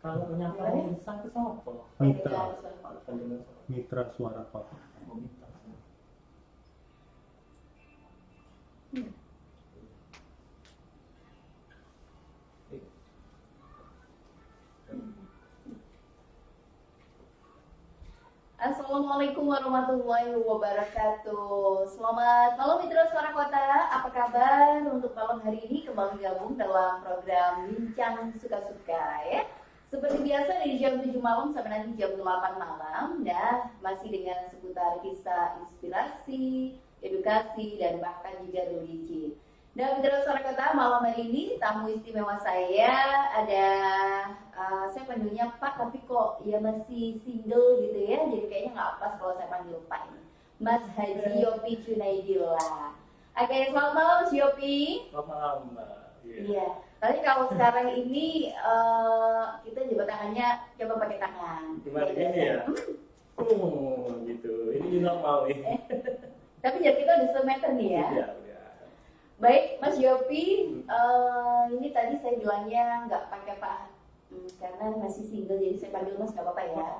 Kalau penyampaian insan itu apa? Mitra. Mitra suara papa. Oh, mitra. Assalamualaikum warahmatullahi wabarakatuh. Selamat malam Mitra Suara Kota. Apa kabar untuk malam hari ini? Kembali gabung dalam program Bincang Suka-Suka ya. Seperti biasa dari jam 7 malam sampai nanti jam 8 malam. Nah, masih dengan seputar kisah inspirasi, edukasi, dan bahkan juga religi. Nah, Mitra Suara Kota, malam hari ini tamu istimewa saya ada saya panggilnya Pak, tapi kok ya masih single gitu ya, jadi kayaknya nggak pas kalau saya panggil Pak ini. Mas Haji Yopi Junaidillah. Oke, selamat malam Mas Yopi. Selamat malam, Mbak. Iya. Tapi kalau sekarang ini kita jabat tangannya coba pakai tangan. Gimana ini ya? Gitu. Ini normal nih. Tapi jarak kita udah semeter nih ya. Iya. Baik, Mas Yopi, ini tadi saya bilangnya nggak pakai Pak karena masih single, jadi saya panggil Mas nggak apa-apa ya.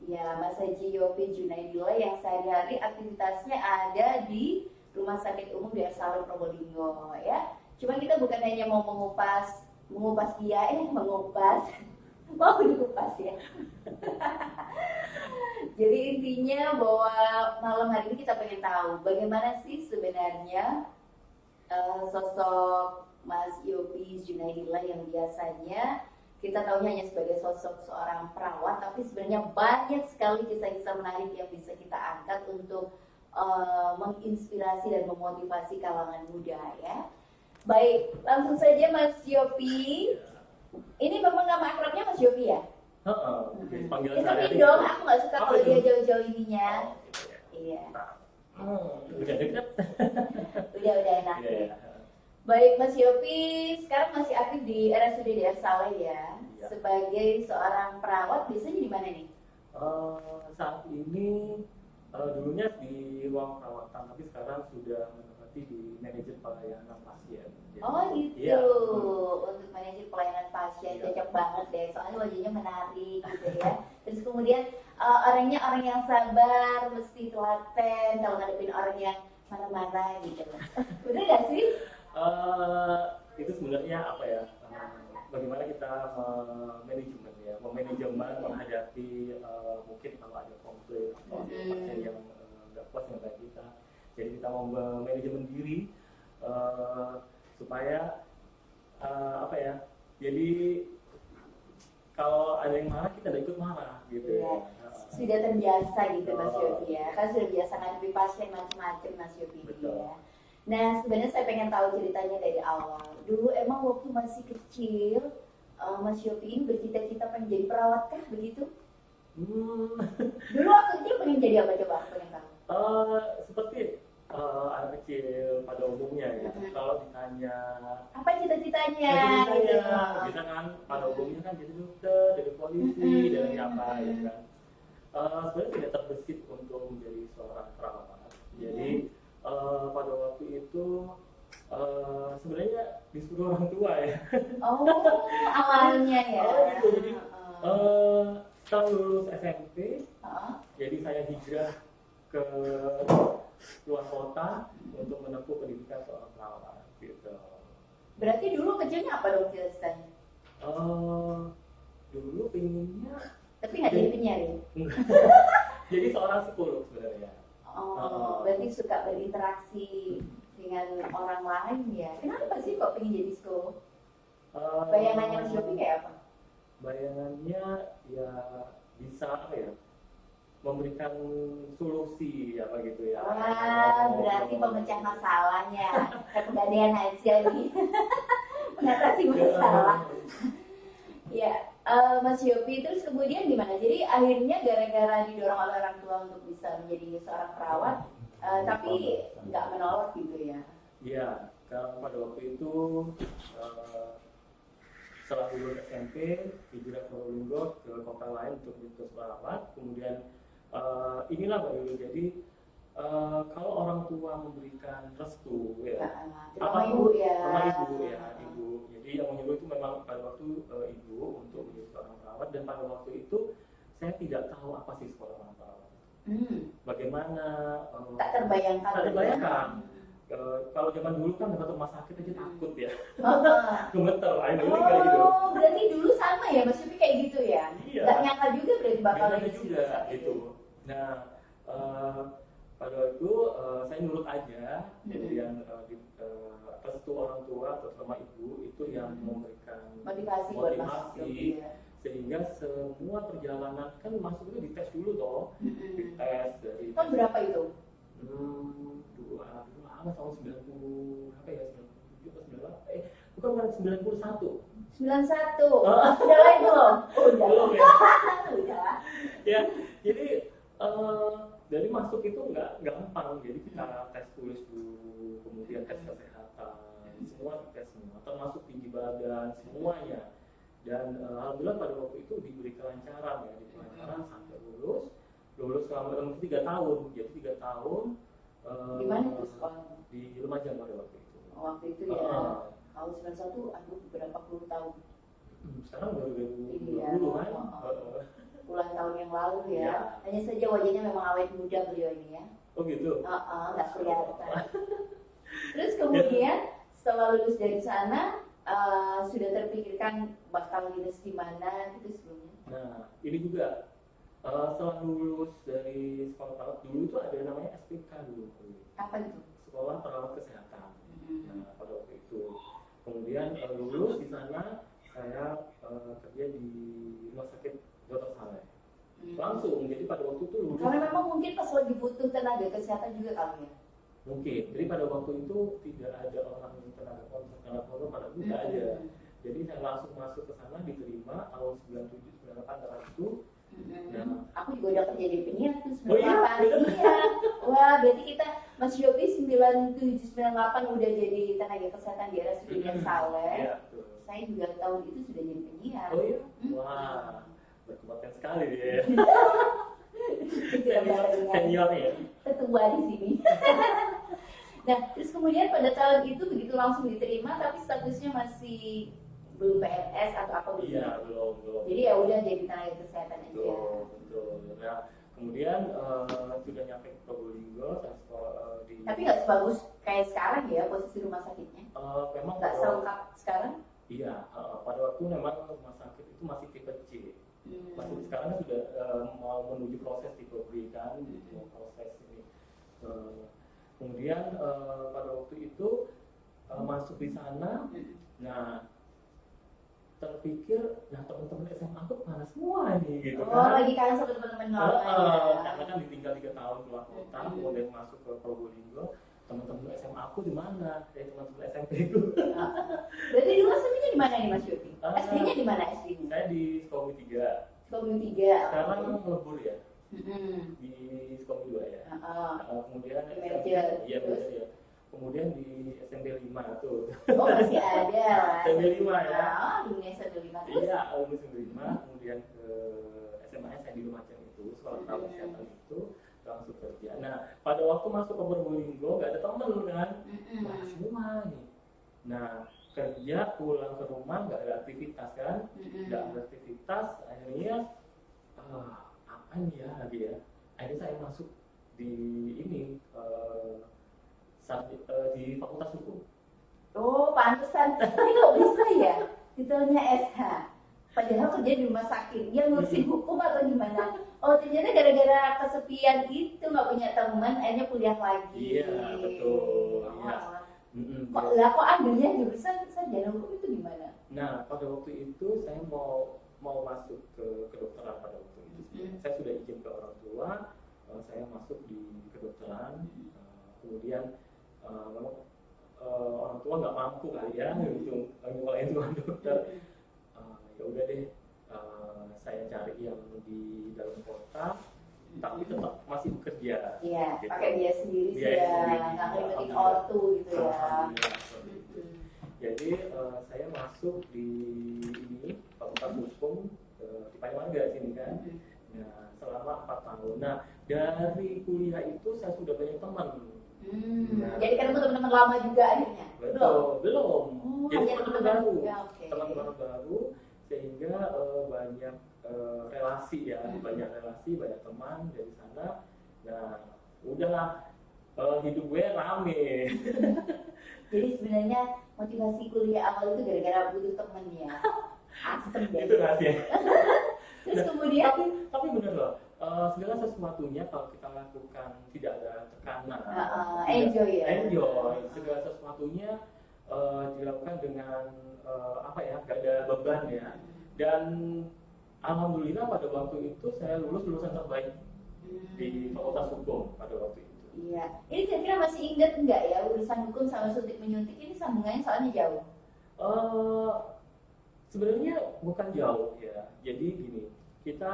Ya, Mas Haji Yopi Junaidillah yang sehari-hari aktivitasnya ada di Rumah Sakit Umum Daerah Salem Probolinggo ya. Cuman kita bukan hanya mau mengupas dia, mengupas, mau dikupas ya. Jadi intinya bahwa malam hari ini kita pengen tahu bagaimana sih sebenarnya sosok Mas Yopi Junaidillah yang biasanya kita tahu hanya sebagai sosok seorang perawat, tapi sebenarnya banyak sekali kisah-kisah menarik yang bisa kita angkat untuk menginspirasi dan memotivasi kalangan muda ya. Baik, langsung saja Mas Yopi. Ini memang nama akrabnya Mas Yopi ya? Panggilan tapi dong, aku nggak suka kalau dia jauh-jauh ininya. Iya. Udah dekat. Udah enak. Yeah. Baik, Mas Yopi sekarang masih aktif di RSUD Daerah Saleh ya. Sebagai seorang perawat, biasanya di mana nih? Saat ini dulunya di ruang perawatan, tapi sekarang sudah menempati di manajer pelayanan pasien. Jadi, oh gitu, iya. Untuk manajer pelayanan pasien cocok banget deh, soalnya wajahnya menarik gitu ya. Terus kemudian orangnya orang yang sabar, mesti telaten kalau ngadepin orang yang marah-marah gitu. Bener gak sih? Itu sebenarnya apa ya? Bagaimana kita memanajemen menghadapi mungkin kalau ada konflik atau ada pasien yang nggak puas dengan kita. Jadi kita mau manajemen diri supaya apa ya? Jadi kalau ada yang marah kita tidak ikut marah gitu. Ya. Sudah terbiasa gitu Mas Yopi ya. Kan sudah biasa ngadepi pasien macam-macam Mas Yopi ya. Nah, sebenarnya saya pengen tahu ceritanya dari awal. Dulu emang waktu masih kecil, Mas Yopi ini bercita-cita pengen jadi perawat kah begitu? Dulu waktu kecil pengen jadi apa coba? Pengen tahu. Seperti anak kecil pada umumnya ya. Kalau ditanya apa cita-citanya? Kita kan pada umumnya kan jadi dokter, jadi polisi, jadi apa ya kan. Sebenarnya tidak terbesit untuk menjadi seorang perawat. Jadi pada waktu itu sebenarnya disuruh orang tua ya. Oh, awalnya ya. Jadi setelah lulus SMP, jadi saya hijrah ke luar kota untuk menempuh pendidikan seorang perawat gitu. Berarti dulu kecilnya apa dong cita-citanya? Dulu pengennya tapi nggak jadi penyanyi. Jadi seorang psikolog sebenarnya. Berarti suka berinteraksi dengan orang lain ya. Kenapa sih kok pengen jadi psikolog? Bayangannya Mas Yopi kayak apa? Bayangannya ya bisa apa ya? Memberikan solusi apa gitu ya. Wah, berarti pemecah masalahnya. Kepegadaian aja nih. Mengatasi masalah. Ya, Mas Yopi terus kemudian gimana? Jadi akhirnya gara-gara didorong oleh orang tua untuk bisa menjadi seorang perawat, tapi nggak menolak gitu ya? Iya, karena pada waktu itu setelah lulus SMP, hijrah ke Probolinggo ke kota lain untuk menjadi perawat. Kemudian inilah Mbak Yuli, jadi kalau orang tua memberikan restu ya, sama ibu ya. Sama ibu ya, ibu. Jadi yang menyuruh itu memang pada waktu ibu untuk menjadi seorang perawat. perawat, dan pada waktu itu saya tidak tahu apa sih sekolah anak perawat. Bagaimana? Tak terbayangkan. Tak terbayangkan. Kalau zaman dulu kan datang rumah sakit aja takut ya, gemeter, ayo kayak gitu. Oh, berarti dulu sama ya, Mas Yupi kayak gitu ya? Iya. Gak nyangka juga berarti bakal Gak kayak nyangka juga gitu. Nah, pada waktu itu saya nurut aja, jadi yang restu orang tua atau sama ibu itu yang memberikan motivasi buat Mas motivasi, Yupi ya. sehingga semua perjalanan kan masuk itu dites dulu toh, dites dari Tahun berapa itu? Dulu lama, tahun 90 apa ya, 97 atau 98, bukan 91. 91. Udah lain belum? Oh, udah. Belum ya. Udah. Ya, jadi dari masuk itu nggak gampang, jadi kita tes tulis dulu, kemudian tes kesehatan, semua tes semua, termasuk tinggi badan, semuanya. Dan alhamdulillah pada waktu itu diberi kelancaran ya, sampai lulus selama 3 tahun, jadi 3 tahun. Di mana tuh sekolahnya? Di Lumajang pada waktu itu. Waktu itu ya. Tahun 91, aduh berapa puluh tahun. Sekarang udah 2020 Iya. kan. Puluhan tahun yang lalu ya. Iya. Hanya saja wajahnya memang awet muda beliau ini ya. Oh gitu. Nggak kelihatan. Terus kemudian setelah lulus dari sana, sudah terpikirkan bakal dinas di mana gitu sebelumnya? Nah, ini juga setelah lulus dari sekolah perawat dulu itu ada namanya SPK dulu. Apa itu? Sekolah Perawat Kesehatan. Nah, pada waktu itu. Kemudian lulus di sana saya kerja di Rumah Sakit Dr. Saleh. Langsung, jadi pada waktu itu lulus. Karena memang mungkin pas lagi butuh tenaga kesehatan juga kali ya? Mungkin, jadi pada waktu itu tidak ada orang tenaga konsul pada itu tidak ada. Jadi saya langsung masuk ke sana, diterima tahun 97, 98 dari itu. Nah, aku juga udah kerja di penyiar tuh 98. Oh iya? Iya. Wah, berarti kita Mas Yopi 97 98 udah jadi tenaga kesehatan di RSUD Dr. Saleh. Iya, betul. Saya juga tahun itu sudah jadi penyiar. Oh iya? Wah, berkembang sekali dia ya. Senior ya. Ketua di sini. Nah, terus kemudian pada tahun itu begitu langsung diterima, tapi statusnya masih belum PNS atau apa begitu? Iya, belum. Jadi ya udah jadi tenaga kesehatan aja. Betul. Nah, kemudian sudah nyampe ke Probolinggo, saya sekolah di. Tapi nggak sebagus kayak sekarang ya posisi rumah sakitnya? Memang Nggak selengkap sekarang? Iya, pada waktu memang rumah sakit itu masih tipe C. Masih sekarang kan sudah mau menuju proses tipe B kan, mau proses ini. Kemudian pada waktu itu masuk di sana, nah terpikir, nah teman-teman SMA aku mana semua nih gitu kan. Lagi kangen sama teman-teman lama. Karena kan ditinggal 3 tahun keluar kota, kemudian masuk ke Probolinggo, teman-teman SMA aku di mana? Teman-teman SMP itu. Berarti dulu SMP-nya di mana nih Mas Yopi? SD-nya di mana SD-nya? Saya di Sukabumi 3. Sukabumi 3. Sekarang ngelebur ya. Di Sukabumi 2 ya. Kemudian iya benar ya. Kemudian di SMP 5 tuh. Oh masih ada lah. SMP 5 ya. Dunia SMP 5 terus? Iya, alumni SMP 5. Kemudian ke SMA saya di Lumajang itu, sekolah perawat kesehatan itu langsung kerja. Nah, pada waktu masuk ke Probolinggo nggak ada teman kan, wah semua nih. Nah, kerja pulang ke rumah nggak ada aktivitas kan, nggak ada aktivitas, akhirnya apa nih ya lagi ya? Akhirnya saya masuk di ini. Di Fakultas Hukum. Oh, pantesan. Tapi kok bisa ya? Titelnya SH. Padahal kerja di rumah sakit. Dia ngurusin hukum atau gimana? Oh, ternyata gara-gara kesepian itu nggak punya teman, akhirnya kuliah lagi. Iya, betul. Kok ambilnya jurusan sarjana hukum itu gimana? Nah, pada waktu itu saya mau masuk ke kedokteran pada waktu itu. Saya sudah izin ke orang tua, saya masuk di kedokteran. Kemudian memang orang tua nggak mampu kali ya untuk nyekolahin seorang dokter. Ya udah deh, saya cari yang di dalam kota, tapi tetap masih bekerja. Iya, gitu. pakai biaya sendiri sih ya, nggak ngelibatin ortu gitu ya. Jadi saya masuk di ini Fakultas Hukum di Payawarga sini kan. Nah, selama 4 tahun. Nah, dari kuliah itu saya sudah banyak teman. Jadi ketemu teman-teman lama juga akhirnya? Belum. Oh, Jadi hanya teman baru. Ya, okay. Teman baru sehingga banyak relasi ya, banyak relasi, banyak teman dari sana. Nah, udahlah, hidup gue rame. Jadi sebenarnya motivasi kuliah awal itu gara-gara butuh temen ya. Asem deh. Itu rahasia. Terus Nah, kemudian tapi bener loh, segala sesuatunya kalau kita lakukan tidak ada tekanan, enjoy ya. enjoy, segala sesuatunya dilakukan dengan apa ya, gak ada beban ya. Dan alhamdulillah pada waktu itu saya lulusan terbaik di Fakultas Hukum pada waktu itu. Iya, ini kira-kira masih ingat enggak ya urusan hukum sama suntik menyuntik ini sambungannya soalnya jauh. Sebenarnya bukan jauh ya. Jadi gini, kita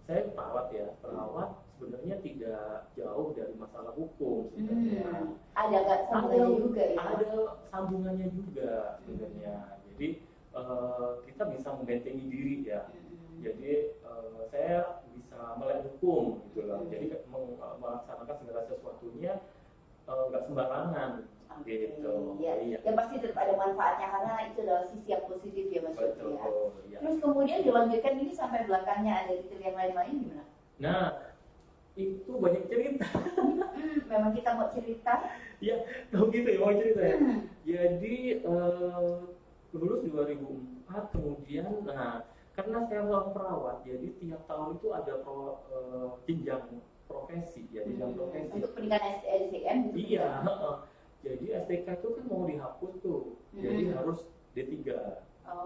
saya perawat ya. Perawat sebenarnya tidak jauh dari masalah hukum sebenarnya. Ada agak sambungannya juga ya. Ada sambungannya juga sebenarnya. Jadi kita bisa membentengi diri ya. Jadi saya bisa melek hukum gitu loh. Jadi melaksanakan segala sesuatunya nggak sembarangan. Gitu. Ya, Iya. yang pasti tetap ada manfaatnya karena itu adalah sisi yang positif ya Mas Yofi ya. Ya. Terus kemudian dilanjutkan ini sampai belakangnya ada detail yang lain-lain gimana? Nah, itu banyak cerita. Memang kita mau cerita. Ya, kalau gitu ya, mau cerita ya. Jadi lulus 2004 kemudian, nah karena saya seorang perawat, jadi tiap tahun itu ada jenjang profesi, ya jenjang profesi. Untuk pendidikan SDM gitu. Iya, jadi STK itu kan mau dihapus tuh, jadi harus D3.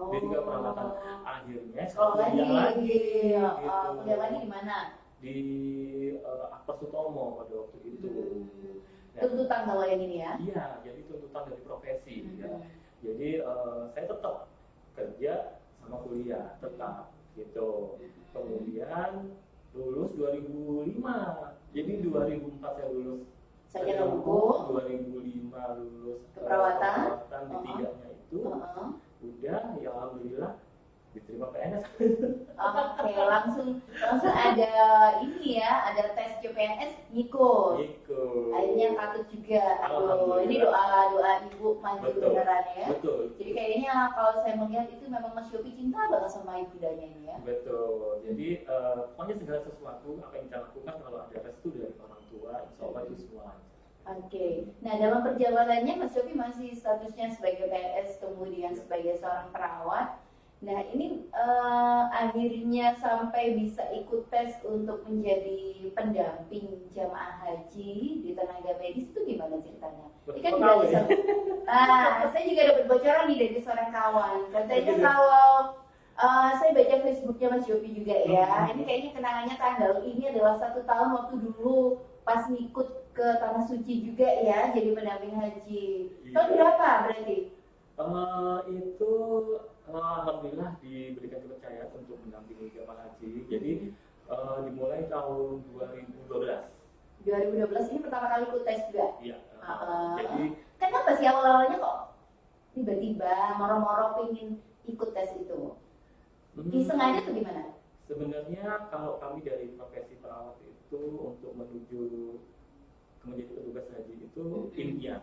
D3 perawatan. Akhirnya sekolah lagi. gitu. Kuliah lagi di mana? Di Akbar Sutomo pada waktu itu. Nah, Tuntutan kalau yang ini ya? iya, jadi tuntutan dari profesi. Ya. Jadi saya tetap kerja sama kuliah, tetap gitu. Kemudian lulus 2005. Jadi 2004 saya lulus Sarjana hukum. 2005 lulus Keperawatan. di tiganya itu. Udah, ya alhamdulillah diterima PNS. Oke, langsung ada ini ya, ada tes CPNS ngikut. Akhirnya katut juga. Aduh, ini doa ibu maju beneran ya. Betul. Jadi kayaknya kalau saya melihat itu memang Mas Yofi cinta banget sama ibundanya ini ya. Betul. Jadi pokoknya segala sesuatu apa yang kita lakukan kalau ada restu dari orang tua, insya Allah itu semua. Oke. Nah dalam perjalanannya Mas Yofi masih statusnya sebagai PNS kemudian sebagai seorang perawat. Nah ini akhirnya sampai bisa ikut tes untuk menjadi pendamping jamaah haji di tenaga medis itu gimana ceritanya? Ini kan juga bisa. Saya juga dapat bocoran nih dari seorang kawan. Katanya kalau saya baca Facebooknya Mas Yofi juga ya. Ini kayaknya kenangannya tanggal ini adalah 1 tahun waktu dulu pas ngikut ke Tanah Suci juga ya jadi pendamping haji. Tahun berapa berarti? Itu alhamdulillah diberikan kepercayaan untuk mendampingi jamaah haji. Jadi dimulai tahun 2012. 2012 ini pertama kali ikut tes juga. Iya. Jadi kenapa sih awal-awalnya kok tiba-tiba moro-moro pengen ikut tes itu? Disengaja atau gimana? Sebenarnya kalau kami dari profesi perawat itu untuk menuju menjadi petugas haji itu impian.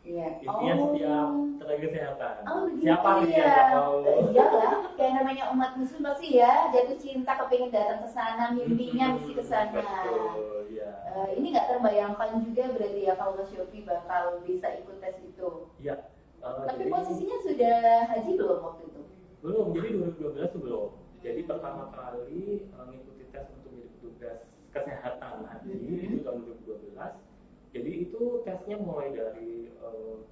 Iya. Impian setiap tenaga kesehatan. Gitu Siapa sih ya? yang mau? Iyalah, kayak namanya umat muslim pasti ya jatuh cinta kepingin datang ke sana, mimpinya mesti ke sana. Betul, ya. Ini nggak terbayangkan juga berarti ya kalau Mas Yofi bakal bisa ikut tes itu. Iya. Tapi posisinya sudah haji belum waktu itu? Belum, jadi 2012 itu belum. Jadi pertama kali mengikuti tes untuk menjadi petugas kesehatan haji itu tahun 2012. Jadi itu tesnya mulai dari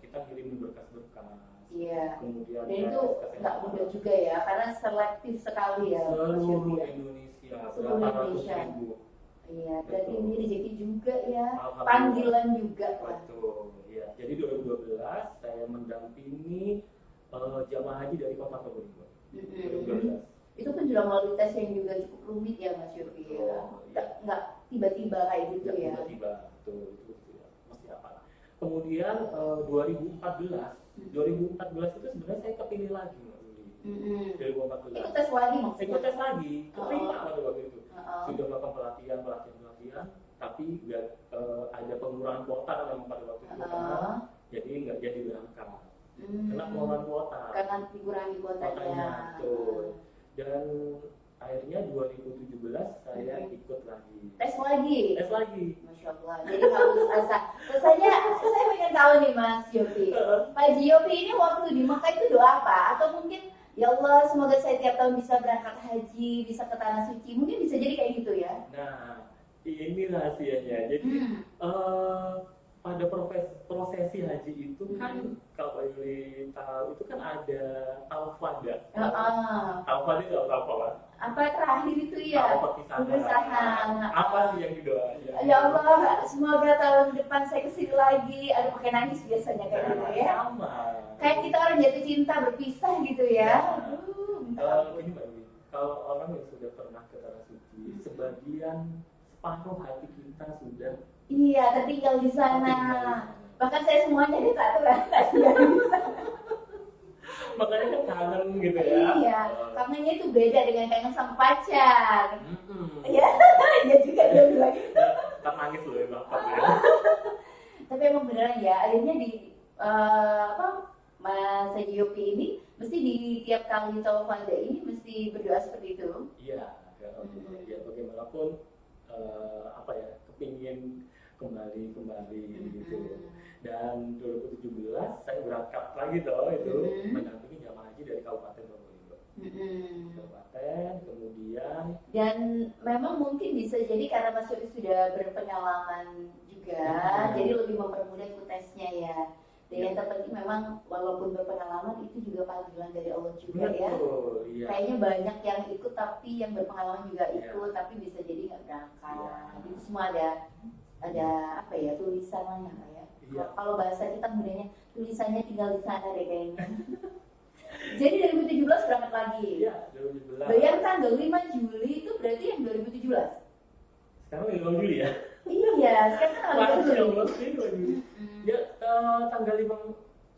kita kirim berkas-berkas. Iya. Kemudian dan itu nggak mudah juga ya, karena selektif sekali ya. Seluruh Indonesia, Seluruh berapa ratus Indonesia. ribu. Iya, dan Betul. ini rezeki juga ya, Alhamdulillah. panggilan juga lah. Betul, ya. Jadi 2012 saya mendampingi jamaah haji dari Kota Probolinggo. 2012. Itu pun juga melalui tes yang juga cukup rumit ya Mas Yofi ya. Nggak tiba-tiba kayak gitu ya. Tiba-tiba, betul itu ya. Masih apa? Kemudian 2014 itu sebenarnya saya kepilih lagi Mbak Luli. 2014. Ikut tes lagi maksudnya? Ikut tes lagi, keterima pada waktu itu. Sudah melakukan pelatihan, tapi nggak ada pengurangan kuota memang pada waktu itu jadi nggak jadi berangkat. Kena pengurangan kuota. Karena dikurangi kuotanya. Tuh, dan akhirnya 2017 saya ikut lagi. Tes lagi. Tes lagi. Masya Allah. Jadi harus asa. Rasanya saya pengen tahu nih Mas Yopi. Pak Yopi ini waktu di Mekah itu doa apa? Atau mungkin ya Allah semoga saya tiap tahun bisa berangkat haji, bisa ke tanah suci. Mungkin bisa jadi kayak gitu ya. Nah, ini rahasianya. Jadi pada prosesi haji itu kan kalau Yuli tahu itu kan ada tawaf ya. Tawaf itu apa? Apa terakhir itu ya? Perpisahan. Apa sih yang didoain? Ya Allah, semoga tahun depan saya kesini lagi. Aduh, pakai nangis biasanya kayak gitu ya. Sama. Kayak kita orang jatuh cinta berpisah gitu ya. Ini Mbak Yuli, kalau orang yang sudah pernah ke tanah suci, sebagian separuh hati kita sudah tertinggal di sana. Bahkan saya semuanya di satu kan. Makanya kan kangen gitu ya. Iya, kangennya itu beda dengan kangen sama pacar. Iya, ya juga dia bilang gitu. Tak nangis loh ya bapak ya. Tapi emang beneran ya, akhirnya di Mas Yopi ini mesti di tiap kali tawaf wada ini mesti berdoa seperti itu. Iya, ya bagaimanapun kepingin kembali gitu. Dan 2017 saya berangkat lagi itu mendampingi jamaah haji dari Kabupaten Probolinggo. Kabupaten, kemudian dan memang mungkin bisa jadi karena Mas Yopi sudah berpengalaman juga, jadi lebih mempermudah tesnya ya. Dan yang terpenting memang walaupun berpengalaman itu juga panggilan dari Allah juga. Betul, ya. Kayaknya banyak yang ikut tapi yang berpengalaman juga ikut tapi bisa jadi nggak berangkat. Itu semua ada tulisannya ya. Kalau bahasa kita mudahnya tulisannya tinggal di sana deh kayaknya. Jadi 2017 berangkat lagi. Iya, 2017. Bayangkan tanggal 5 Juli itu berarti yang 2017. Sekarang 5 Juli ya? Iya, sekarang tanggal 5 Juli. Ya, tanggal 5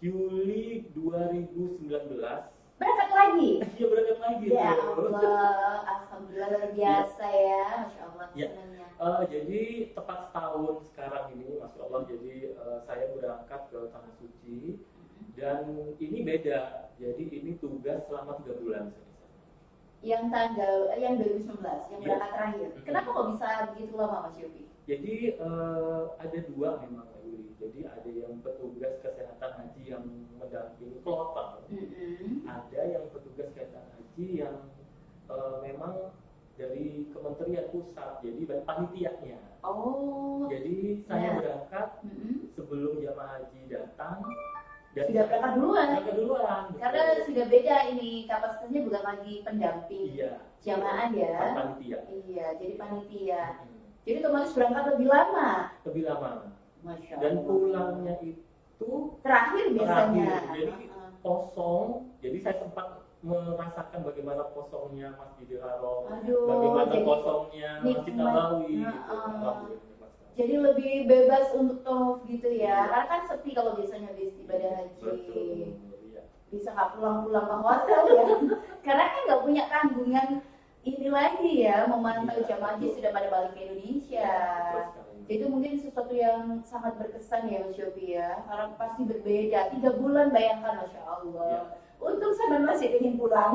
Juli 2019 berangkat lagi. Iya, berangkat lagi. Ya Allah, alhamdulillah luar biasa ya, Masya Allah. Ya. Jadi tepat setahun sekarang ini, Masya Allah. Jadi saya berangkat ke tanah suci dan ini beda. Jadi ini tugas selama 3 bulan. Yang 2019, yang berangkat terakhir. Kenapa kok bisa begitu lama Mas Yopi? Jadi ada dua memang Mbak Yuli. Jadi ada yang petugas kesehatan haji yang mendampingi kloter, ada yang petugas kesehatan haji yang memang dari Kementerian Pusat, jadi panitianya. Jadi saya berangkat sebelum jamaah haji datang. Sudah berangkat duluan. Karena betul. Sudah beda ini kapasitasnya bukan lagi pendamping jamaah ya. Panitia. Iya, jadi panitia. Jadi otomatis berangkat lebih lama. Masya Allah. Dan pulangnya itu terakhir biasanya. Jadi kosong. Jadi saya sempat merasakan bagaimana kosongnya Masjidil Haram, bagaimana kosongnya Masjid Nabawi. Jadi lebih bebas untuk tawaf gitu ya. Karena kan sepi kalau biasanya habis ibadah haji. Betul, bisa nggak pulang-pulang ke hotel ya. Karena kan nggak punya tanggungan ini lagi ya, memantau jamaah haji sudah pada balik ke Indonesia. Itu mungkin sesuatu yang sangat berkesan ya Mas Yopi ya. Karena pasti berbeda. 3 bulan bayangkan, Masya Allah. Untung saya masih ingin pulang.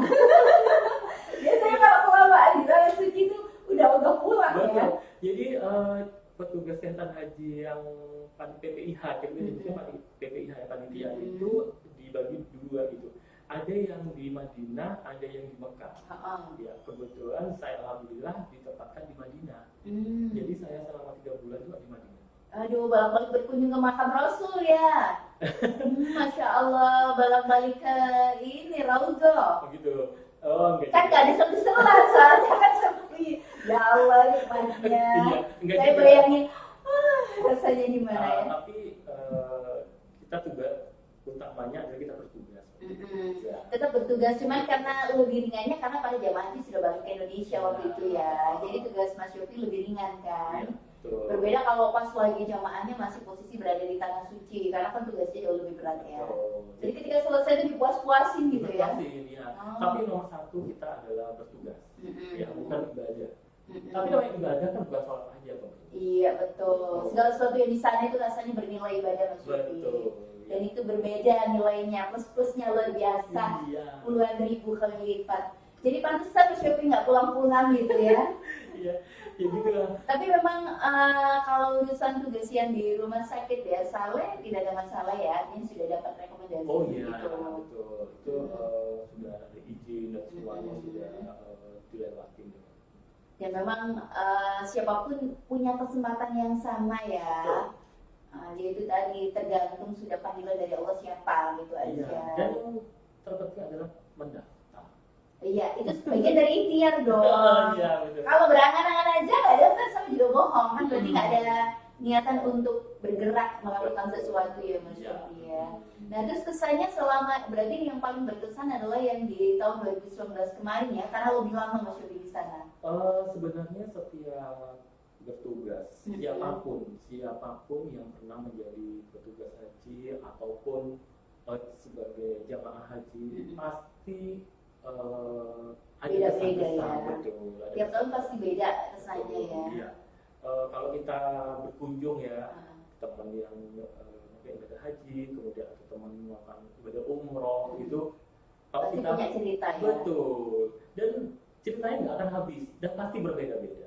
Biasanya kalau kelamaan di tanah suci itu udah pulang. Betul. Ya. Jadi petugas kesehatan haji yang PPIH, PPIH ya, panitia itu dibagi dua gitu. Ada yang di Madinah, ada yang di Mekah. Ya, kebetulan saya alhamdulillah ditempatkan di Madinah. Jadi saya selama 3 bulan juga di Madinah. Aduh, balik-balik berkunjung ke makam Rasul ya. Masya Allah, balik-balik ke ini Raudhah. Begitu. Kan nggak disel-diselan, soalnya kan sepi. Ya Allah, nikmatnya. Saya bayangin, rasanya gimana ya. Tapi kita tugas utamanya adalah kita bertugas. Tetap bertugas, cuman karena lebih ringannya karena pada jamaah haji sudah balik ke Indonesia waktu itu ya. Jadi tugas Mas Yopi lebih ringan kan. Berbeda kalau pas lagi jamaahnya masih posisi berada di tanah suci, karena kan tugasnya jauh lebih berat ya. Jadi ketika selesai itu dipuas-puasin gitu ya. Tapi nomor satu kita adalah bertugas, ya bukan ibadah. Tapi kalau ibadah kan bukan sholat aja Bang. Iya betul. Segala sesuatu yang di sana itu rasanya bernilai ibadah Mas Yopi. Dan itu berbeda nilainya, plus-plusnya luar biasa, puluhan ribu kali lipat. Jadi pantesan Mas Yopi nggak pulang-pulang gitu ya. Iya, ya gitu lah. Tapi memang kalau urusan tugas yang di rumah sakit ya, Saleh tidak ada masalah ya, artinya sudah dapat rekomendasi Oh iya, gitu. betul. Itu sudah ada izin dan semuanya sudah dilewatin. Dan memang siapapun punya kesempatan yang sama ya. Yaitu tadi tergantung sudah panggilan dari Allah siapa gitu Iya, aja. dan yang terpenting adalah mendaftar. Iya, itu sebagian dari ikhtiar dong. Iya, betul. Kalau berangan-angan aja nggak daftar sama juga bohong kan, berarti nggak ada niatan untuk bergerak melakukan sesuatu ya Mas Iya. Yofi ya. Nah terus kesannya selama, berarti yang paling berkesan adalah yang di tahun 2019 kemarin ya, karena lebih lama Mas Yofi di sana. Sebenarnya setiap bertugas, siapapun yang pernah menjadi petugas haji ataupun sebagai jamaah haji pasti ada Beda-beda kesan-kesan, ya. betul. Ada Tiap tahun kesan. pasti beda kesannya ya. Iya. Kalau kita berkunjung ya, Ah, teman yang mungkin ibadah haji, kemudian atau teman melakukan ibadah umroh itu, kalau Pasti kita punya cerita ya. betul, dan ceritanya nggak akan habis dan pasti berbeda-beda.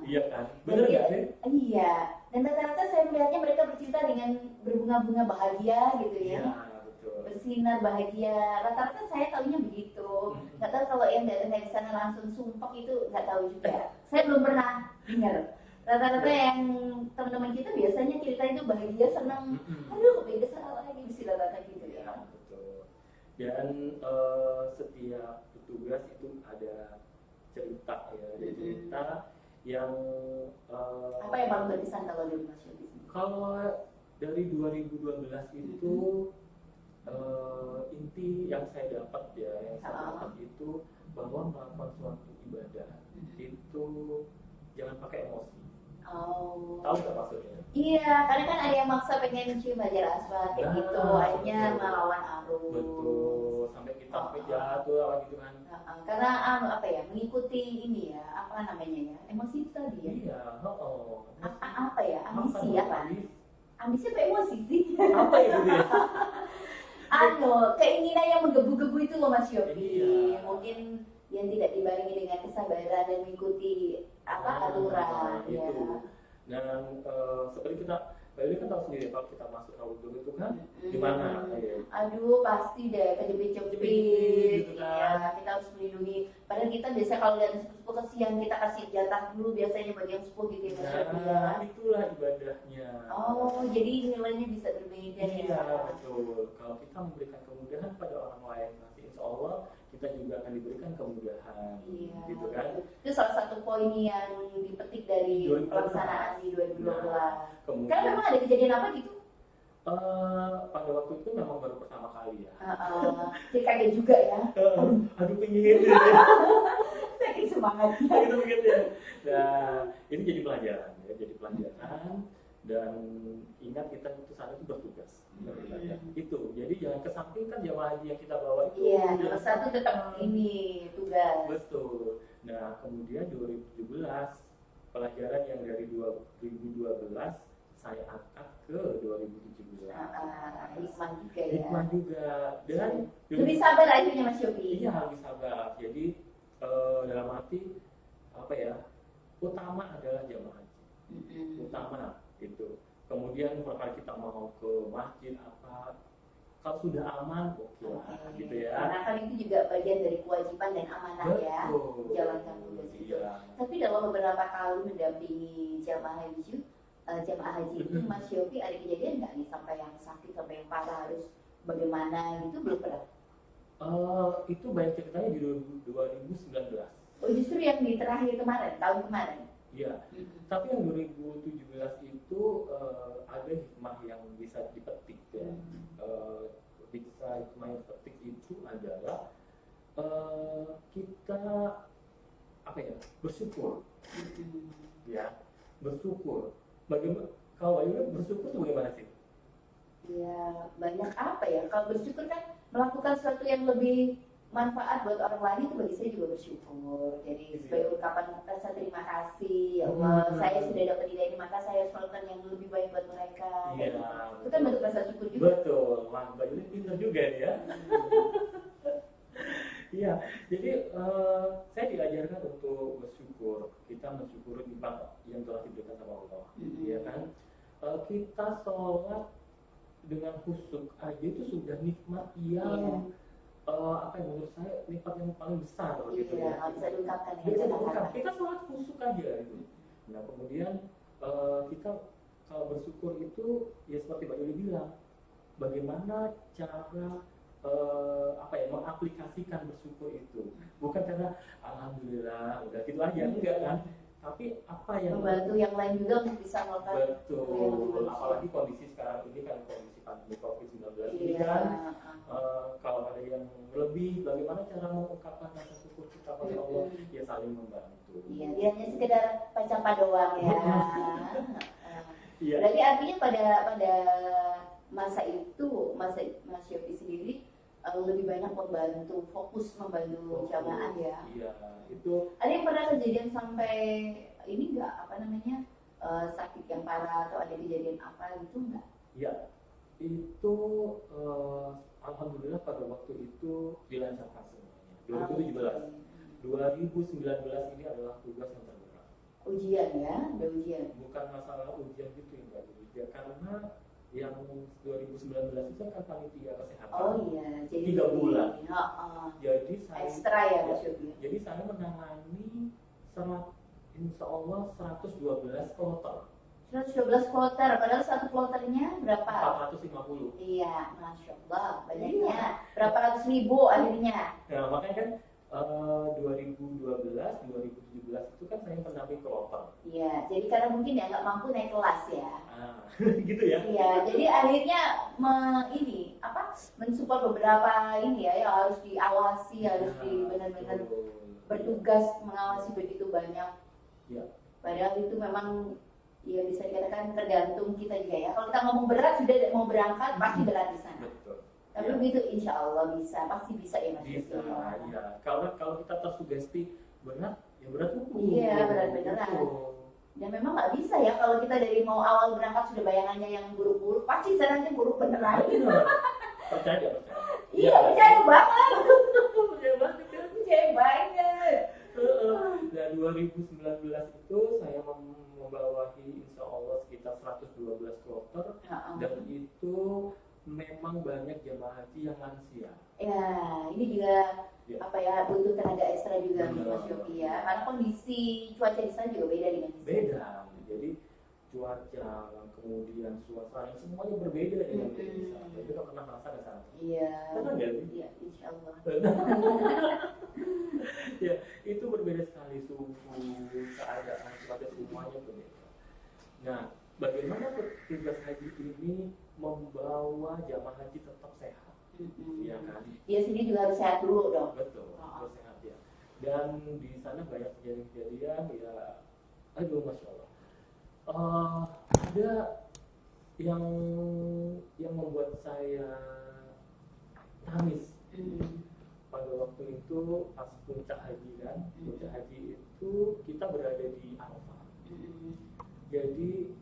Iya kan? Dan Bener dia- nggak sih? Iya, dan rata-rata saya melihatnya mereka bercerita dengan berbunga-bunga bahagia gitu ya. Iya, betul. Bersinar bahagia, rata-rata saya tahunya begitu. Nggak tahu kalau yang datang dari sana langsung sumpah itu nggak tahu juga. Saya belum pernah dengar. Rata-rata yang teman-teman kita biasanya cerita itu bahagia, senang. Aduh, beda sana lagi bisa rata gitu Iya, ya. betul. Dan setiap petugas itu ada cerita ya, ada cerita yang Apa yang paling berkesan kalau dari Mas Yofi? kalau dari 2012 itu inti yang saya dapat ya, yang saya dapat itu bahwa melakukan suatu ibadah itu jangan pakai emosi. Oh. Tahu nggak maksudnya? Iya, karena kan ada yang maksa pengen cium Hajar Aswad kayak Nah, gitu, akhirnya betul. melawan arus. Betul, sampai kita sampai jatuh apa gitu kan. Karena apa ya, mengikuti ini ya, apa namanya ya, emosi itu tadi ya. Iya, Apa ya, ambisi ya kan? Ambisi apa emosi sih? Apa itu dia? Keinginan yang menggebu-gebu itu loh Mas Yofi. Iya. Mungkin yang tidak dibarengi dengan kesabaran dan mengikuti aturan ya. Itu. Dan seperti Mbak kan tahu sendiri kalau kita masuk Ramadan itu kan gimana? Aduh pasti deh kejepit-jepit Gitu ya, kan. kita harus melindungi. Padahal kita biasa kalau lihat sepupu kesian kita kasih jatah dulu biasanya bagi yang sepuh gitu ya Mas Yofi ya. Nah, itulah ibadahnya. Oh jadi nilainya bisa berbeda Iya, ya. betul. Kalau kita memberikan kemudahan pada orang lain, nanti insya Allah kita juga akan diberikan kemudahan. Iya. Gitu kan? Itu salah satu poin yang dipetik dari 2012. pelaksanaan di 2012. Kemudian Karena memang ada kejadian apa gitu? pada waktu itu memang baru pertama kali ya. Jadi kaget juga ya. Aduh pingin Saking semangatnya. gitu begitu ya. Nah, ini jadi pelajaran ya, jadi pelajaran dan ingat kita itu saat itu bertugas. Itu. Jadi jangan kesampingkan jamaah haji yang kita bawa itu. Iya, nomor satu tetap ini tugas. Betul. Nah, kemudian 2017 pelajaran yang dari 2012 saya angkat ke 2017. Hikmah juga ya. Hikmah juga dan Lebih sabar akhirnya Mas Yofi. iya lebih sabar. Jadi dalam arti apa ya? Utama adalah jamaah haji. Utama itu. Kemudian kalau kita mau ke masjid apa, kalau sudah aman oke lah, gitu ya. Karena kan itu juga bagian dari kewajiban dan amanah ya, Betul. jalankan tugas itu. Iya. Tapi dalam beberapa kali mendampingi jamaah haji itu Mas Yofi ada kejadian nggak nih sampai yang sakit sampai yang parah harus bagaimana gitu belum pernah? Itu banyak ceritanya di 2019. Oh justru yang di terakhir kemarin, tahun kemarin. Iya. Tapi yang 2017 itu ada hikmah yang bisa dipetik ya. Bisa hikmah yang dipetik itu adalah kita apa ya, bersyukur. Ya, bersyukur. Bagaimana kalau Ayu bersyukur itu bagaimana sih? Ya banyak apa ya, kalau bersyukur kan melakukan sesuatu yang lebih manfaat buat orang lain itu bagi saya juga bersyukur. Jadi sebagai ungkapan rasa terima kasih ya Allah, saya sudah dapat ide ini maka saya harus melakukan yang lebih baik buat mereka. Iya. Itu kan bentuk rasa syukur juga. Betul, Mbak Yuli pintar juga ya. Iya, jadi kan untuk bersyukur, kita mensyukuri nikmat yang telah diberikan sama Allah, ya kan? Kita sholat dengan khusyuk aja itu sudah nikmat yang apa yang menurut saya nikmat yang paling besar gitu ya. Nggak bisa diungkapkan ya. Bisa diungkap. Kita sholat khusyuk aja gitu. Nah kemudian kita kalau bersyukur itu ya seperti Mbak Yuli bilang, bagaimana cara apa ya mengaplikasikan bersyukur itu, bukan karena alhamdulillah udah gitu aja, enggak kan, tapi apa yang membantu yang lain juga untuk bisa melakukan. betul, apalagi kondisi sekarang ini kan kondisi pandemi COVID-19 ini kan, kalau ada yang lebih, bagaimana cara mengungkapkan rasa syukur kita pada Allah, ya saling membantu. Iya, dia hanya sekedar pacapa doang ya. Iya. Berarti artinya pada masa itu, Mas Yopi sendiri lebih banyak fokus membantu jamaah ya. Iya, itu. Ada yang pernah kejadian sampai ini nggak, apa namanya, sakit yang parah atau ada kejadian apa gitu nggak? Iya, itu alhamdulillah pada waktu itu dilancarkan semuanya. 2019 ini adalah tugas yang terberat. Ujian ya, ada ujian. Bukan masalah ujian gitu ya Mbak Yuli, ya, karena yang 2019 itu kan panitia kesehatan. Oh iya, jadi 3 bulan. Jadi saya ekstra ya Mas Yopi. Jadi saya menangani insya Allah 112 kloter. 112 kloter, padahal satu kloternya berapa? 450. Iya, Masya Allah, banyaknya. Berapa ratus ribu akhirnya? Nah makanya kan 2012, 2017 itu kan saya pendamping kloter. Iya, jadi karena mungkin ya nggak mampu naik kelas ya. Gitu ya? Iya, jadi akhirnya mensupport beberapa ini ya yang harus diawasi, harus benar-benar bertugas mengawasi begitu banyak. Ya. Padahal itu memang ya bisa dikatakan tergantung kita juga ya. Kalau kita ngomong berat, sudah mau berangkat pasti berat di sana. Betul. Tapi begitu insya Allah bisa, pasti bisa ya Mas. Bisa, ya. Kalau kita tersugesti berat, ya berat hukum. Iya, berat beneran. Dan memang nggak bisa ya kalau kita dari mau awal berangkat sudah bayangannya yang buruk-buruk, pasti sananya buruk beneran. Percaya. Iya, percaya banget. Percaya banget. Percaya banget. Dan 2019 itu saya membawahi insya Allah sekitar 112 kloter, dan itu memang banyak jemaah haji yang lansia. Ya, ini juga butuh tenaga ekstra juga nih Mas Yopi ya. Karena kondisi cuaca di sana juga beda dengan di sini. Beda. Jadi cuaca, kemudian suasana, semuanya berbeda dengan di sana. Jadi nggak pernah merasa ke sana. Iya. Benar nggak sih? Iya, insya Allah. Ya, itu berbeda sekali suhu, keadaan, cuaca, semuanya berbeda. Nah, bagaimana tugas haji ini membawa jamaah haji tetap sehat? Ya kan? Dia sendiri juga harus sehat dulu dong. Betul, harus sehat ya. Dan di sana banyak kejadian-kejadian ya, aduh masya Allah. Ada yang membuat saya nangis. Pada waktu itu pas puncak haji kan, puncak haji itu kita berada di Arafah. Jadi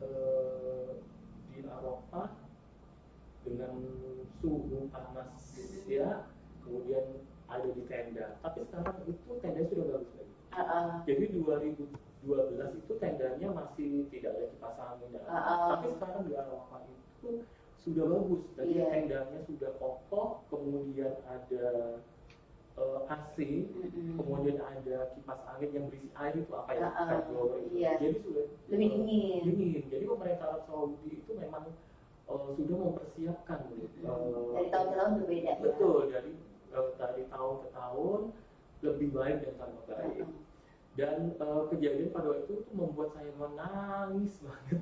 di Arafah dengan suhu panas ya, kemudian ada di tenda. Tapi sekarang itu tenda sudah bagus lagi. Jadi 2012 itu tendanya masih tidak ada kipas angin. Tapi sekarang di Arafah itu sudah bagus. Jadi tendanya sudah kokoh, kemudian ada AC, kemudian ada kipas angin yang berisi air itu apa ya? Jadi sudah lebih dingin. Jadi pemerintah Arab Saudi itu memang sudah mempersiapkan dari tahun ke tahun berbeda. Betul, dari tahun ke tahun lebih baik dan tambah baik. Dan kejadian pada waktu itu membuat saya menangis banget.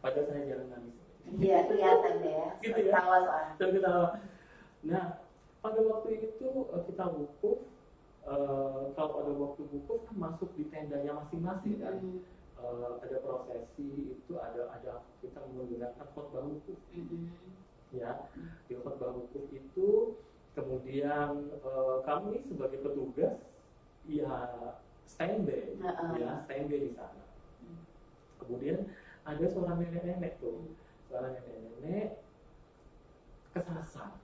Padahal saya jarang nangis. Iya, kelihatan ya. Gitu ya. Ketawa soalnya. Ketawa. Nah, pada waktu itu kita wukuf. Kalau pada waktu wukuf kan masuk di tendanya masing-masing kan. Ada prosesi itu, ada kita menggunakan khotbah wukuf. Ya, di khotbah wukuf itu kemudian kami sebagai petugas ya standby, standby di sana. Kemudian ada seorang nenek-nenek kesasar.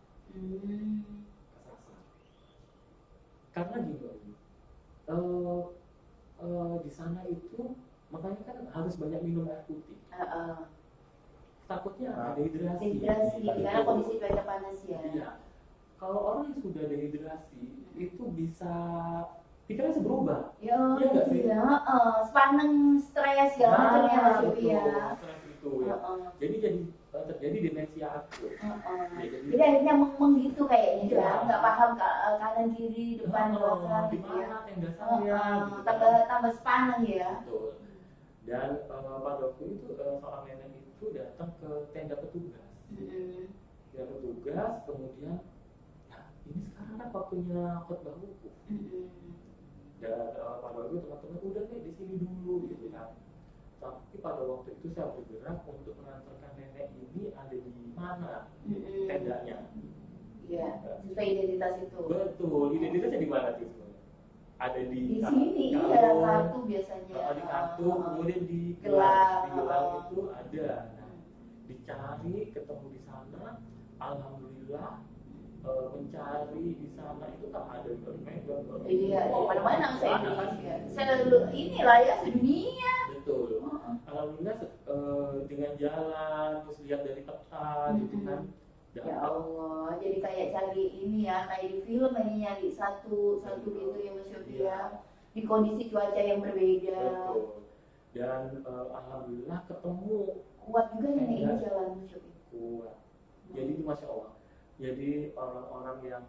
Karena gini, sana itu makanya kan harus banyak minum air putih. Takutnya dehidrasi. Dehidrasi karena kondisi cuaca panas ya. Iya. Kalau orang yang sudah dehidrasi itu bisa pikirannya bisa berubah. Ya, Iya nggak sih? iya, sepaneng, stres segala macam ya Mas Yopi ya. Stres itu ya. Jadi terjadi demensia akut. Ya, Jadi akhirnya meng gitu kayaknya Iya. ya, nggak paham kanan kiri depan belakang di gitu ya. mana tenda saya? Gitu kan. Tambah sepaneng ya. Betul. Dan pada waktu itu seorang nenek itu datang ke tenda petugas. Tenda petugas, kemudian, nah ini sekarang kan waktunya khotbah wukuf. Dan pada waktu itu teman-teman udah nih di sini dulu gitu kan. Tapi pada waktu itu saya bergerak untuk mengantarkan nenek ini ada di mana tendanya. Iya, sesuai identitas itu. Betul, identitasnya di mana sih sebenarnya? Ada di sini ya, kartu biasanya. Di kartu, kemudian di gelang itu ada. Nah, dicari, ketemu di sana, alhamdulillah mencari di sana itu kan ada di Medan. Iya, di mana-mana saya Indonesia. Selalu inilah ya sedunia. Betul. Alhamdulillah dengan jalan terus lihat dari peta gitu kan. Ya Allah, jadi kayak cari ini ya, kayak di film ini nyari satu gitu ya Mas Yopi ya. Di kondisi cuaca yang berbeda. Betul. Dan alhamdulillah ketemu. Kuat juga nenek ini jalan Mas Yopi. Kuat. Jadi masya Allah. Jadi orang-orang yang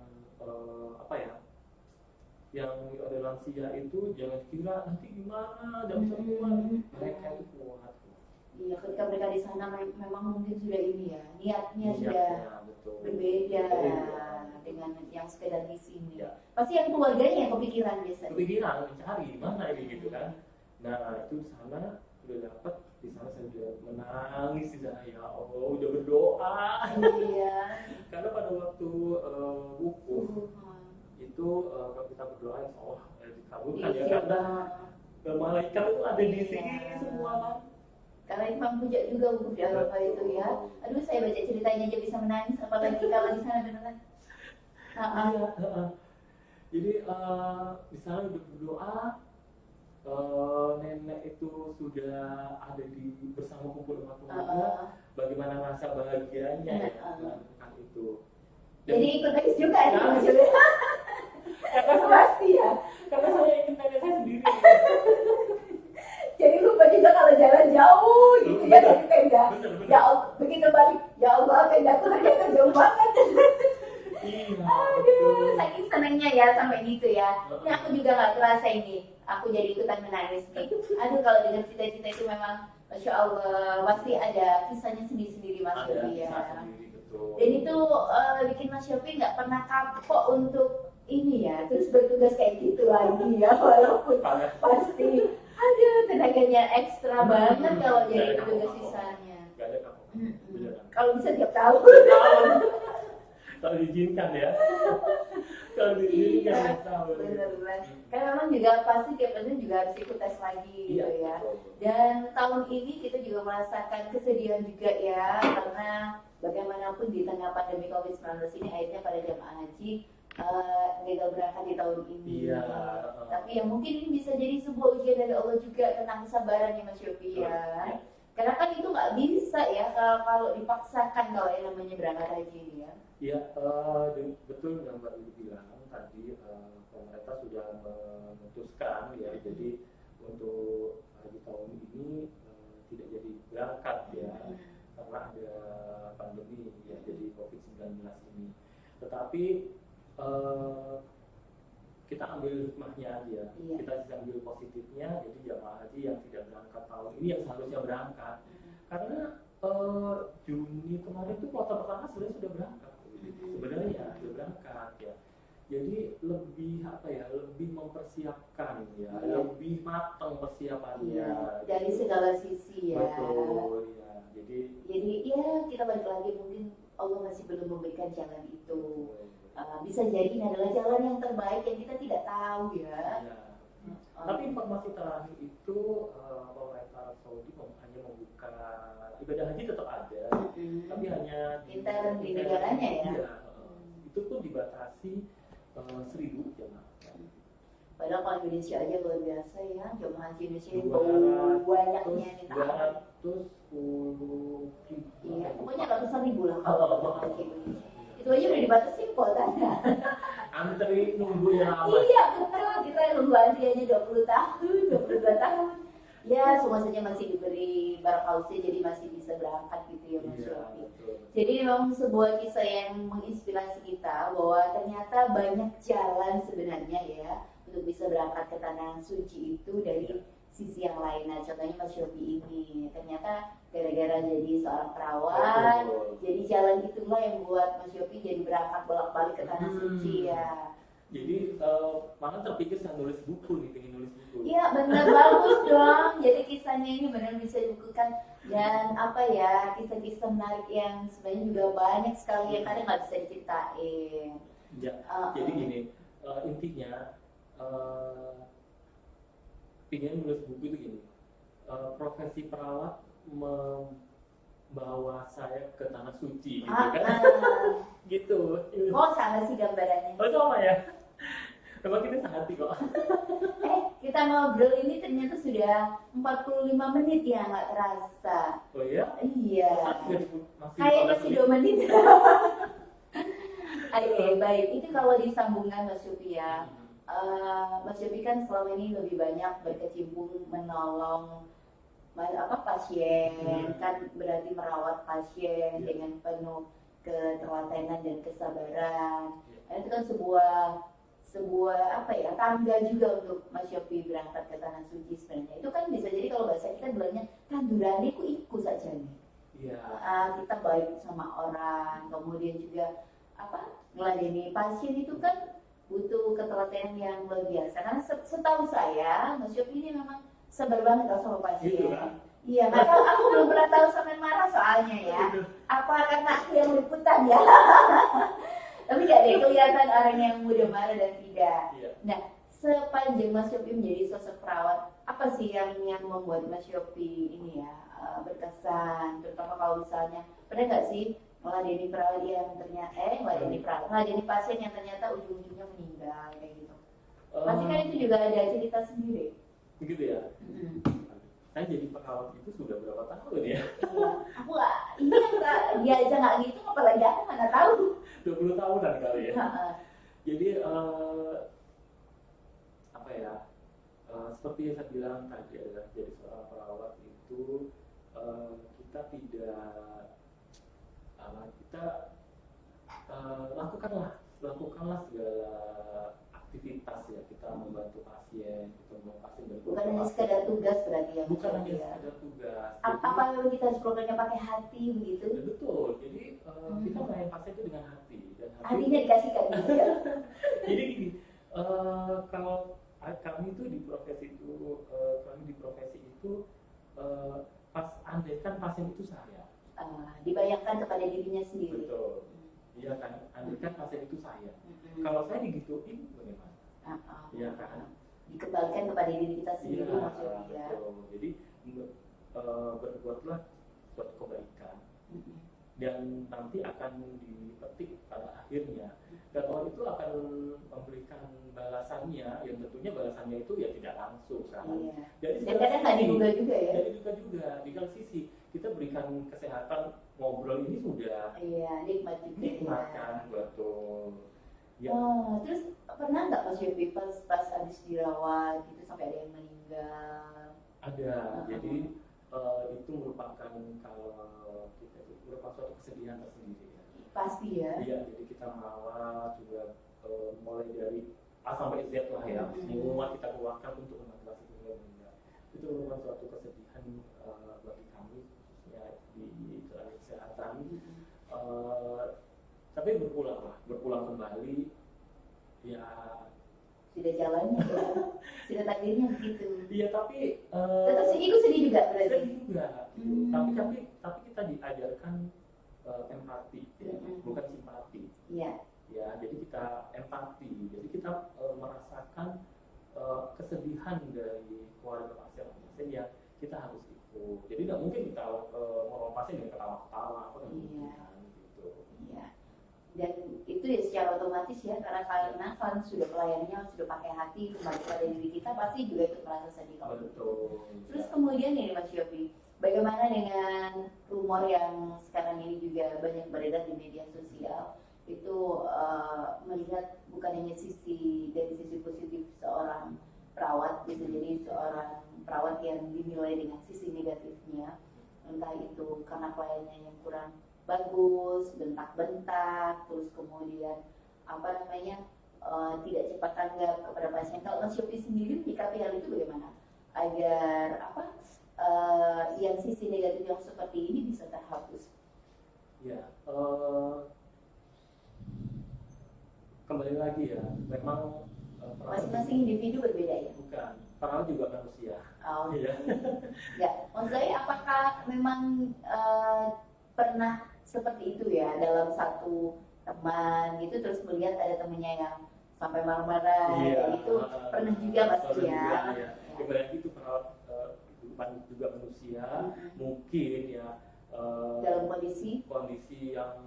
yang ada lansia itu jangan kira nanti gimana, tidak bisa kuat. Mereka itu kuat. Iya, ketika mereka di sana memang mungkin sudah ini ya, niatnya sudah betul. berbeda dengan yang sekedar di sini. Ya. Pasti yang keluarganya yang kepikiran biasanya. Kepikiran mencari mana ini gitu kan. Nah itu di sana sudah dapat, di sana saya sudah menangis di sana, ya Allah udah berdoa. Iya. Karena pada waktu wukuf itu kalau kita berdoa insya Allah dikabulkan ya, karena malaikat itu ada di sini semua kan. Karena Imam Puja juga wukuf di Arafah itu ya. Aduh, saya baca ceritanya aja bisa menangis, apalagi kalau di sana beneran. Jadi di sana udah berdoa, nenek itu sudah ada bersama kumpul dengan keluarga. Bagaimana rasa bahagianya ya melakukan itu. Jadi ikut nangis juga ya Mas Yopi. Pasti ya. Karena saya ingin nenek saya sendiri. Jadi lupa juga kalau jalan jauh gitu ya dari tenda. Ya Allah, begitu balik, ya Allah tenda tuh ternyata jauh banget. Aduh, saking senengnya ya sampai gitu ya. Ini aku juga nggak kerasa ini. Aku jadi ikutan menangis nih. Aduh, kalau dengar cita-cita itu memang, masya Allah, pasti ada kisahnya sendiri-sendiri Mas Yopi ya. Dan itu bikin Mas Yopi nggak pernah kapok untuk ini ya, terus bertugas kayak gitu lagi ya, walaupun pasti ada tenaganya ekstra banget kalau jadi petugas sisanya. Gak ada kapok. Kalau bisa tiap tahun. Kalau diizinkan ya. Kalau diizinkan tiap tahun. Benar-benar. Karena memang juga pasti tiap tahun juga harus ikut tes lagi gitu ya. Dan tahun ini kita juga merasakan kesedihan juga ya, karena bagaimanapun di tengah pandemi COVID-19 ini akhirnya pada jemaah haji gagal berangkat di tahun ini. Iya. Tapi yang mungkin ini bisa jadi sebuah ujian dari Allah juga tentang kesabaran ya Mas Yopi ya. Karena kan itu nggak bisa ya kalau dipaksakan kalau yang namanya berangkat haji ini ya. Iya, betul yang Mbak Ibu bilang tadi, pemerintah sudah memutuskan ya, jadi untuk haji tahun ini tidak jadi berangkat ya, karena ada pandemi ya, jadi COVID-19 ini. Tetapi kita ambil hikmahnya aja, kita bisa ambil positifnya. Jadi jamaah haji yang tidak berangkat tahun ini yang seharusnya berangkat, karena Juni kemarin tuh kuota pertama sebenarnya sudah berangkat, sebenarnya sudah berangkat ya. Jadi lebih mempersiapkan ya, lebih matang persiapannya. Dari segala sisi ya. Betul ya. Jadi ya kita balik lagi, mungkin Allah masih belum memberikan jalan itu. Bisa jadi ini adalah jalan yang terbaik yang kita tidak tahu ya. Tapi informasi terakhir itu pemerintah Arab Saudi hanya membuka ibadah haji tetap ada, tapi hanya intern di negaranya ya. Itu pun dibatasi 1.000 jemaah. Padahal kalau Indonesia aja luar biasa ya, sekarang jemaah haji Indonesia ini banyaknya minta ampun. 210 ribu. Iya, pokoknya ratusan ribu lah kalau jemaah haji Indonesia. Itu aja udah dibatasi kuotanya. Antri nunggunya lama. Iya betul, kita nunggu antriannya 20 tahun, 22 tahun. Ya, semua saja masih diberi barakausi, jadi masih bisa berangkat gitu ya Mas Iya, Yofi. betul. Jadi memang sebuah kisah yang menginspirasi kita bahwa ternyata banyak jalan sebenarnya ya untuk bisa berangkat ke tanah suci itu dari sisi yang lain. Nah, contohnya Mas Yofi ini ternyata gara-gara jadi seorang perawan, Betul. jadi jalan itulah yang buat Mas Yofi jadi berangkat bolak-balik ke tanah suci ya. Jadi malah terpikir saya nulis buku nih, pengen nulis buku. Iya benar, bagus dong. Jadi kisahnya ini benar bisa dibukukan dan apa ya, kisah-kisah menarik yang sebenarnya juga banyak sekali yang kadang nggak bisa diceritain. Ya, jadi gini, intinya pengen nulis buku itu gini, profesi perawat membawa saya ke tanah suci, gitu kan? Gitu. Kok sama sih gambarannya? Oh sama ya? Memang kita sehati kok. Kita ngobrol ini ternyata sudah 45 menit ya, nggak terasa. Oh iya? Iya. Masih Kayak masih 2 menit. Oke, baik. Itu kalau disambungkan Mas Yofi ya. Mas Yofi kan selama ini lebih banyak berkecimpung menolong pasien, kan berarti merawat pasien dengan penuh ketelatenan dan kesabaran. Itu kan sebuah apa ya, tangga juga untuk Mas Yofi berangkat ke tanah suci sebenarnya. Itu kan bisa jadi kalau bahasa kita bilangnya tandurane ku iku saja nih. Iya. Kita baik sama orang, kemudian juga melayani pasien itu kan butuh ketelatenan yang luar biasa. Karena setahu saya Mas Yofi ini memang sabar banget kalau sama pasien. Gitu kan? Iya, nggak tahu, aku belum pernah tahu sampai marah soalnya ya. Apa karena aku yang liputan ya? Tapi nggak deh, kelihatan orang yang mudah marah dan tidak. Iya. Nah, sepanjang Mas Yofi menjadi sosok perawat, apa sih yang membuat Mas Yofi ini ya berkesan? Terutama kalau misalnya, pernah nggak sih meladeni perawat yang ternyata meladeni pasien yang ternyata ujung-ujungnya meninggal kayak gitu? Pasti kan itu juga ada cerita sendiri. Begitu ya? Saya jadi perawat itu sudah berapa tahun ya? Iya, aku ini kan dia aja nggak gitu, apalagi aku mana tahu. 20 tahunan kali ya. Jadi apa ya? Seperti yang saya bilang tadi adalah jadi seorang perawat itu kita lakukanlah segala aktivitas ya, kita membantu pasien, kita membantu pasien Bukan hanya sekedar tugas berarti ya. Bukan hanya sekedar tugas. Apa yang kita harus programnya pakai hati begitu? Ya, betul. Jadi kita melayani pasien itu dengan hati dan Hatinya dikasihkan gitu ya. Jadi gini, kalau kami itu di profesi itu pas andaikan pasien itu saya. Dibayangkan kepada dirinya sendiri. Betul. Iya kan, andaikan pasien itu saya. Kalau saya digituin bagaimana? Iya kan? Dikembalikan kepada diri kita sendiri maksudnya. Betul. Jadi berbuatlah suatu kebaikan dan nanti akan dipetik pada akhirnya, dan orang itu akan memberikan balasannya yang tentunya balasannya itu ya tidak langsung kan. Iya. Jadi Dan kadang nggak diduga juga ya. Jadi juga di satu sisi kita berikan kesehatan, ngobrol ini sudah nikmat juga. Nikmat kan, betul. Ya. Terus pernah nggak Mas Yofi pas habis dirawat itu sampai ada yang meninggal? Ada. Jadi itu merupakan kalau kita itu merupakan suatu kesedihan tersendiri ya. Pasti ya. Iya, jadi kita merawat juga mulai dari A sampai Z lah ya, semua kita keluarkan untuk mengatasi meninggal. Itu merupakan suatu kesedihan bagi kami khususnya di kesehatan. Tapi berpulang kembali ya sudah jalannya ya, sudah takdirnya begitu. Iya, tapi tetap sedih juga berarti. Sedih juga. Tapi kita diajarkan empati, ya, bukan simpati. Iya. Ya, jadi kita empati. Jadi kita merasakan kesedihan dari keluarga pasien yang kita harus ikut. Jadi tidak mungkin kita merawat pasien dengan ketawa-ketawa apa gitu. Iya. dan itu ya secara otomatis ya karena kan sudah pelayanannya sudah pakai hati kembali pada diri kita, pasti juga ikut merasa sedih kalau gitu. Terus kemudian nih Mas Yofi, bagaimana dengan rumor yang sekarang ini juga banyak beredar di media sosial itu melihat bukan hanya dari sisi positif seorang perawat, bisa jadi seorang perawat yang dinilai dengan sisi negatifnya, entah itu karena pelayanannya yang kurang bagus, bentak-bentak, terus kemudian tidak cepat tanggap kepada pasien. Kalau Mas Yofi sendiri menyikapi hal itu bagaimana? Agar yang sisi negatif yang seperti ini bisa terhapus. Ya, kembali lagi ya, memang masing-masing individu berbeda ya? Bukan, perawat juga manusia. Oh iya. Ya, maksud saya apakah memang pernah seperti itu ya dalam satu teman gitu, terus melihat ada temennya yang sampai marah-marah itu pernah juga pasti ya. Kembali itu perawat juga manusia, mungkin ya dalam kondisi yang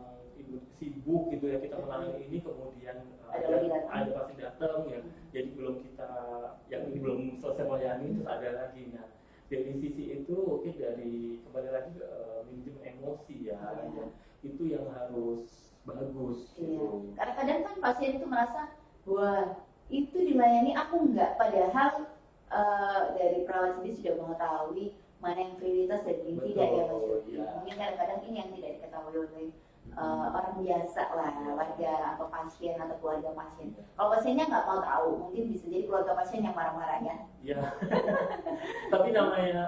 sibuk gitu ya kita menangani ini, kemudian ada pasien datang ya, jadi ini belum selesai melayani, terus ada lagi. Nah dari sisi itu mungkin kembali lagi manajemen emosi ya, itu yang harus bagus gitu. Karena kadang kan pasien itu merasa wah itu dilayani aku enggak, padahal dari perawat sendiri sudah mengetahui mana yang prioritas dan yang tidak ya Mas Yofi. Mungkin kadang-kadang ini yang tidak diketahui oleh orang biasa lah, warga atau pasien atau keluarga pasien. Kalau pasiennya nggak mau tahu, mungkin bisa jadi keluarga pasien yang marah-marah ya. Iya. Tapi namanya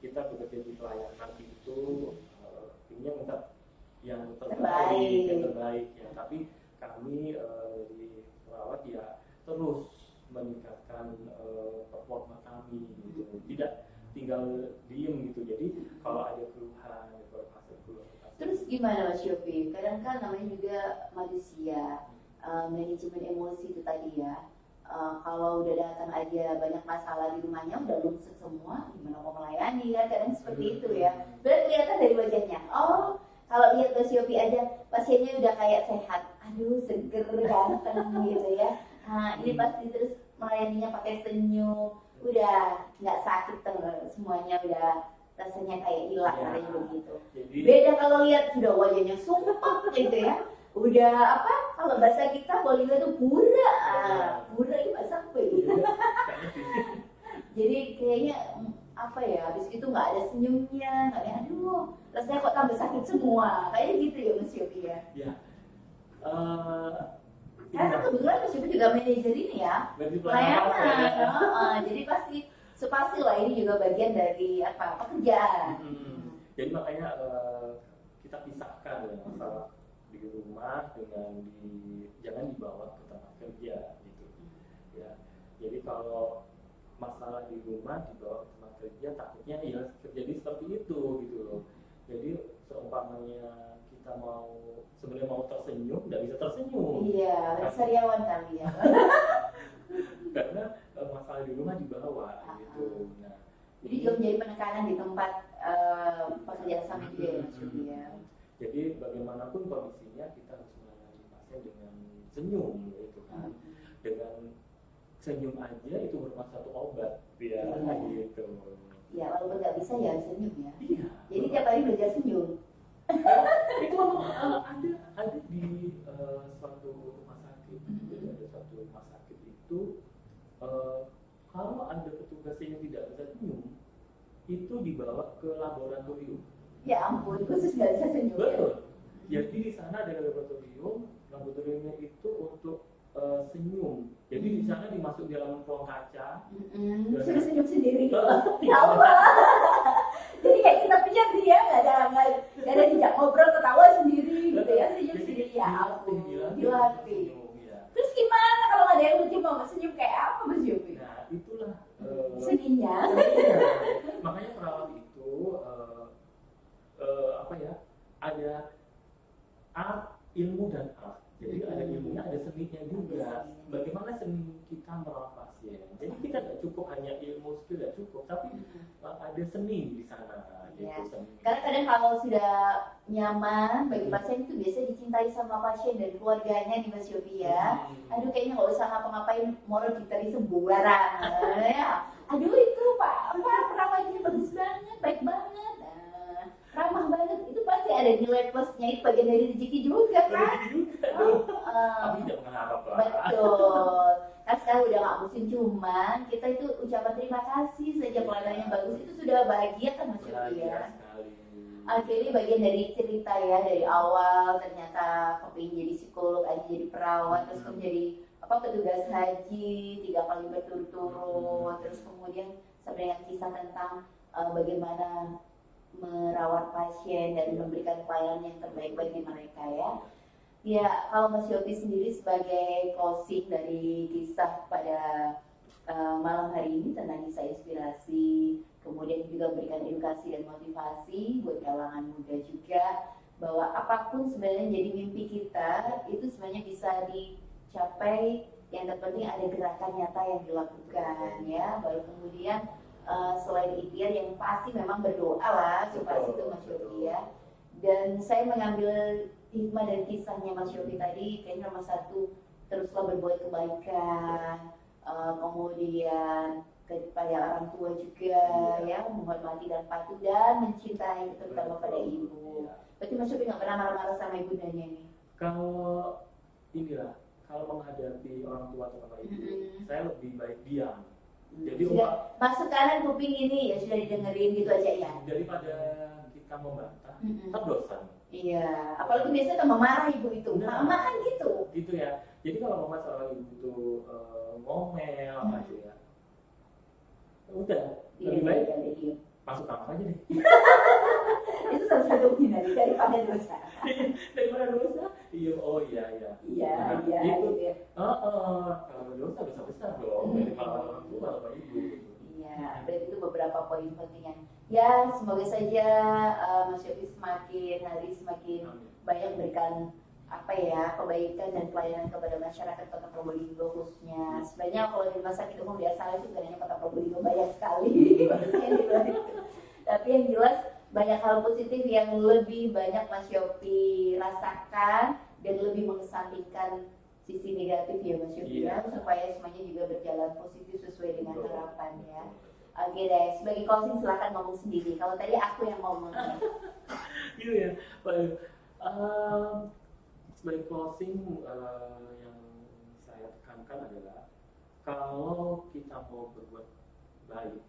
kita bekerja di pelayanan itu ini minta yang terbaik ya. Tapi kami di perawat ya terus meningkatkan performa kami gitu. Tidak tinggal diem gitu. Jadi kalau ada keluhan, terus gimana Mas Yofi? Kadang kan namanya juga manusia, manajemen emosi itu tadi ya. Kalau udah datang aja banyak masalah di rumahnya, udah lumsek semua, gimana mau melayani kan? Kadang seperti itu ya. Berarti kelihatan dari wajahnya. Oh, kalau lihat Mas Yofi aja, pasiennya udah kayak sehat. Aduh, seger, ganteng gitu ya. Nah, ini pasti terus melayaninya pakai senyum, udah nggak sakit semuanya, udah rasanya kayak hilang katanya begitu. Beda kalau lihat sudah wajahnya sumpah gitu ya, udah kalau bahasa kita Bolivia tuh pura itu bahasa apa ya? Jadi kayaknya habis itu nggak ada senyumnya, nggak ada, aduh rasanya kok tambah sakit semua, kayaknya gitu ya Mas Yofi ya. Karena kebetulan Mas Yofi juga manajer ini ya, pelayanan, jadi pasti lah ini juga bagian dari pekerjaan. Jadi makanya kita pisahkan ya masalah di rumah dengan jangan dibawa ke tempat kerja gitu ya. Jadi kalau masalah di rumah dibawa ke tempat kerja, takutnya ya terjadi seperti itu gitu loh. Jadi seumpamanya kita sebenarnya mau tersenyum, nggak bisa tersenyum. Iya, sariawan kali ya. Karena masalah di rumah dibawa gitu. Nah, jadi juga menjadi penekanan di tempat pekerjaan sama juga ya Mas Yofi ya. Jadi bagaimanapun kondisinya kita harus menangani pasien dengan senyum gitu kan. Dengan senyum aja itu merupakan satu obat ya gitu. Ya walaupun nggak bisa ya senyum ya. Iya. Jadi tiap hari belajar senyum. Itu ada di suatu rumah sakit. Jadi ada suatu rumah sakit itu kalau ada petugasnya yang tidak bisa senyum, itu dibawa ke laboratorium. Ya ampun, khusus nggak bisa senyum. Betul. Jadi di sana ada laboratoriumnya itu untuk senyum. Jadi di sana dimasuk di dalam ruang kaca. Suruh senyum sendiri. Ya Allah. Jadi kayak kita pikir dia nggak ada dijak ngobrol ketawa sendiri gitu ya, senyum sendiri. Ya ampun, dilatih. Terus gimana kalau ada yang lucu mau senyum kayak apa Mas Yofi? Nah itulah sedihnya. Makanya perawat itu ada art, ilmu dan art. Jadi ada ilmunya, ada seninya juga. Bagaimana seni kita merawat pasien. Jadi kita nggak cukup hanya ilmu skill nggak cukup, tapi ada seni di sana. Iya. Gitu, seni. Karena kadang kalau sudah nyaman bagi pasien itu biasanya dicintai sama pasien dan keluarganya nih Mas Yopi ya. Aduh kayaknya nggak usah ngapa-ngapain, moral kita di sembarangan ya. Aduh itu Pak, perawatnya bagus banget, baik banget, ramah banget. Itu pasti ada nilai plusnya, itu bagian dari rezeki juga kan. Tapi tidak mengharap lah. Betul. Kan sekarang udah nggak musim, cuman kita itu ucapan terima kasih saja pelayanannya bagus itu sudah bahagia kan Mas Yopi ya. Akhirnya bagian dari cerita ya, dari awal ternyata kepingin jadi psikolog, aja jadi perawat, terus menjadi petugas haji 3 kali berturut-turut, terus kemudian sebenarnya kisah tentang bagaimana merawat pasien dan memberikan pelayanan yang terbaik bagi mereka ya. Ya, kalau Mas Yopi sendiri sebagai closing dari kisah pada malam hari ini tentang kisah inspirasi, kemudian juga memberikan edukasi dan motivasi buat kalangan muda juga, bahwa apapun sebenarnya jadi mimpi kita itu sebenarnya bisa dicapai, yang terpenting ada gerakan nyata yang dilakukan ya. Baru kemudian selain ikhtiar yang pasti memang berdoa lah supaya itu Mas Yopi ya. Dan saya mengambil hikmah dari kisahnya Mas Yopi tadi, kayaknya nomor 1 teruslah berbuat kebaikan, kemudian kepada orang tua juga ya, menghormati dan patuh dan mencintai, terutama pada ibu. Berarti Mas Yopi nggak pernah marah-marah sama ibundanya nih? Kalau inilah, kalau menghadapi orang tua atau bapak ibu, saya lebih baik diam. Jadi sudah masuk kanan kuping ini ya sudah didengerin gitu aja ya. Daripada kita membantah, kan dosa. Iya, apalagi biasanya tambah marah ibu itu. Mama kan gitu. Gitu ya. Jadi kalau mama seorang ibu itu ngomel gitu ya, udah lebih baik masuk kamar aja deh. Itu salah satu hindari daripada dosa. Daripada dosa, iya, oh iya. Iya. Kalau dosa besar dong dari orang tua atau ibu. Iya, berarti itu beberapa poin pentingnya. Ya, semoga saja Mas Yopi semakin hari semakin banyak berikan kebaikan dan pelayanan kepada masyarakat Kota Probolinggo khususnya. Sebenarnya kalau di rumah sakit umum biasa itu bukan hanya Kota Probolinggo, banyak sekali tapi yang jelas banyak hal positif yang lebih banyak Mas Yopi rasakan dan lebih mengesampingkan sisi negatif ya Mas Yopi ya, supaya semuanya juga berjalan positif sesuai dengan harapan ya. Oke deh, sebagai closing silakan ngomong sendiri. Kalau tadi aku yang ngomong. Gitu ya. Sebagai closing yang saya tekankan adalah kalau kita mau berbuat baik,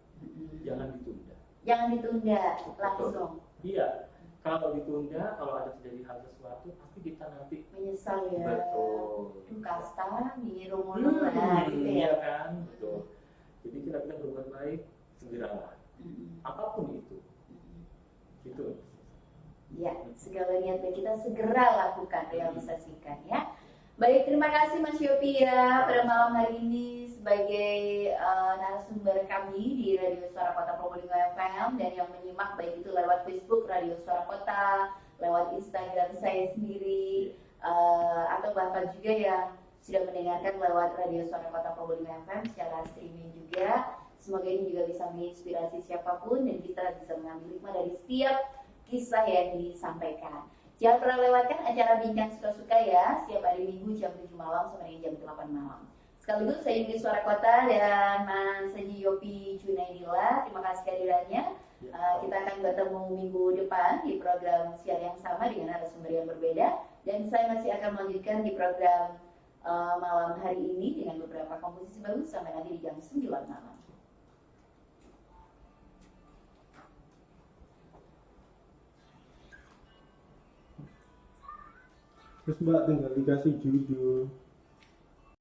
jangan ditunda. Jangan ditunda, langsung. Iya, kalau ditunda, kalau ada terjadi hal sesuatu, pasti kita nanti menyesal ya. Betul. Kasta, nyiru mulu lah, gitu ya. Iya kan, betul. Jadi kita berbuat baik, segeralah. Apapun itu. Gitu. Ya, segala niat baik kita segera lakukan, realisasikan ya. Baik, terima kasih Mas Yopi ya pada malam hari ini sebagai narasumber kami di Radio Suara Kota Probolinggo FM, dan yang menyimak baik itu lewat Facebook Radio Suara Kota, lewat Instagram saya sendiri, atau bahkan juga yang sudah mendengarkan lewat Radio Suara Kota Probolinggo FM secara streaming juga. Semoga ini juga bisa menginspirasi siapapun dan kita bisa mengambil hikmah dari setiap kisah yang disampaikan. Jangan pernah lewatkan acara Bincang Suka-Suka ya, setiap hari Minggu jam 7 malam sampai jam 8 malam. Sekaligus saya Yudi Suara Kota dan Mas Haji Yopi Junaidillah, terima kasih kehadirannya. Kita akan bertemu minggu depan di program siar yang sama dengan narasumber yang berbeda, dan saya masih akan melanjutkan di program malam hari ini dengan beberapa komposisi baru sampai nanti di jam 9 malam. Terus Mbak tinggal dikasih judul.